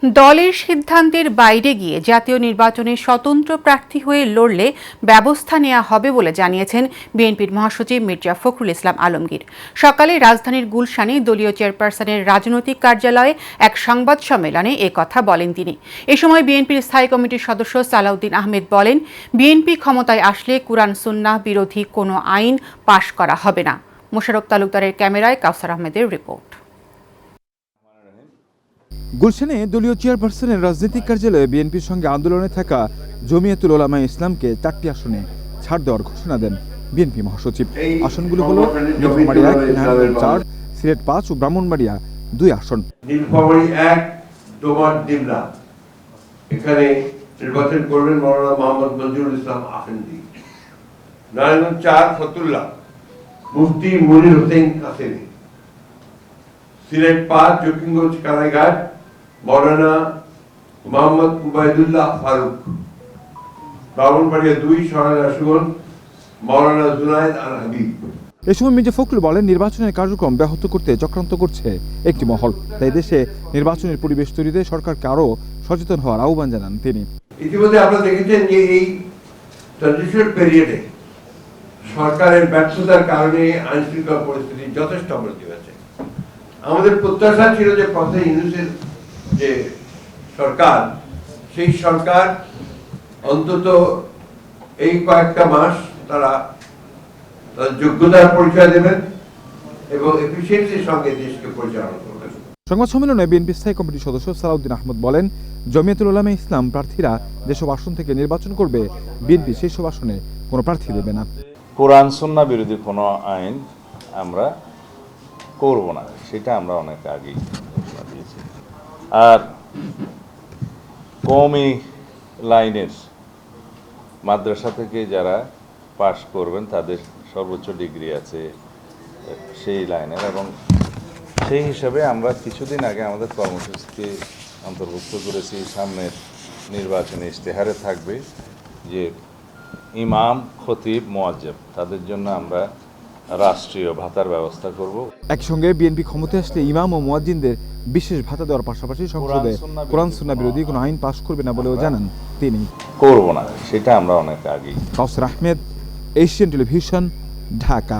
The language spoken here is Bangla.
দলের সিদ্ধান্তের বাইরে গিয়ে জাতীয় নির্বাচনে স্বতন্ত্র প্রার্থী হয়ে লড়লে ব্যবস্থা নেওয়া হবে বলে জানিয়েছেন বিএনপির মহাসচিব মির্জা ফখরুল ইসলাম আলমগীর। সকালে রাজধানীর গুলশানে দলীয় চেয়ারপারসনের রাজনৈতিক কার্যালয়ে এক সংবাদ সম্মেলনে এ কথা বলেন তিনি। এ সময় বিএনপির স্থায়ী কমিটির সদস্য সালাউদ্দিন আহমেদ বলেন, বিএনপি ক্ষমতায় আসলে কুরআন সুন্নাহ বিরোধী কোনো আইন পাশ করা হবে না। মোশাররফ তালুকদারের ক্যামেরায় কাউসার আহমেদের রিপোর্ট। গুলশানে দলীয় চেয়ারপারসনের রাজনৈতিক কার্যালয়ে বিএনপির সঙ্গে আন্দোলনে থাকা জমিয়াতুল উলামা ইসলামকে 4টি আসনে ছাড় দেওয়ার ঘোষণা দেন বিএনপি মহাসচিব। আসনগুলো হলো নীলফামারী 1, নারায়ণগঞ্জ 4, সিলেট 5 ও ব্রাহ্মণবাড়িয়া 2 আসন। নীলফামারী 1 ডোমার ডিমলা, এখানে নির্বাচন করবেন মাওলানা মোহাম্মদ মঞ্জুরুল ইসলাম আফেন্দি। নারায়ণগঞ্জ 4 ফতুল্লাহ মুফতি মনির হোসেন কাসেমি। সিলেট 5 জকিগঞ্জ কানাইঘাট মাওলানা মোহাম্মদ উবাইদুল্লাহ ফারুক। ব্রাহ্মণবাড়িয়া 2 সরাইল সুগন মাওলানা জুনায়েদ আল হাবিব। এ সময় মির্জা ফখরুল বলেন, নির্বাচনের কার্যক্রম ব্যাহত করতে চক্রান্ত করছে একটি মহল, তাই দেশে নির্বাচনের পরিবেশ তৈরিতে সরকারকে আরও সচেতন হওয়ার আহ্বান জানান তিনি। ইতিমধ্যে আপনারা দেখেছেন যে এই ট্রানজিশনাল পিরিয়ডে সরকারের ব্যর্থতার কারণে আইন শৃঙ্খলা পরিস্থিতি যথেষ্ট অবনতি হয়েছে। আমাদের প্রত্যাশা ছিল যে প্রথমে ইউনুসের যে সরকার, সেই সরকার অন্তত এই কয়েকটা মাস তারা তাদের যোগ্যতার পরিচয় দেবেন এবং এফিসিয়েন্সির সঙ্গে দেশকে পরিচালনা করবেন। সংবাদ সম্মেলনে বিএনপি স্থায়ী কমিটির সদস্য সালাউদ্দিন আহমেদ বলেন, জমিয়াতুল উলামা ইসলাম প্রার্থীরা যেসব আসন থেকে নির্বাচন করবে, বিএনপি সেই সব আসনে কোনো প্রার্থী দেবে না। কোরআন সুন্নাহ বিরোধী কোনো আইন আমরা করব না, সেটা আমরা অনেক আগেই ঘোষণা দিয়েছি। আর কওমি লাইনের মাদ্রাসা থেকে যারা পাশ করবেন তাদের সর্বোচ্চ ডিগ্রি আছে সেই লাইনের, এবং সেই হিসাবে আমরা কিছুদিন আগে আমাদের কর্মসূচিতে অন্তর্ভুক্ত করেছি। সামনের নির্বাচনে ইশতেহারে থাকবে যে ইমাম, খতিব, মুয়াজ্জিব তাদের জন্য আমরা রাষ্ট্রীয় ভাতার ব্যবস্থা করব। একসঙ্গে বিএনপি ক্ষমতায় আসলে ইমাম ও মুয়াজ্জিনদের বিশেষ ভাতা দেওয়ার পাশাপাশি সংসদে কোরআন সুন্নাহ বিরোধী কোনো আইন পাশ করবে না বলেও জানান তিনি। করব না, সেটা আমরা অনেক আগেই। কাউসার আহমেদ, এশিয়ান টেলিভিশন, ঢাকা।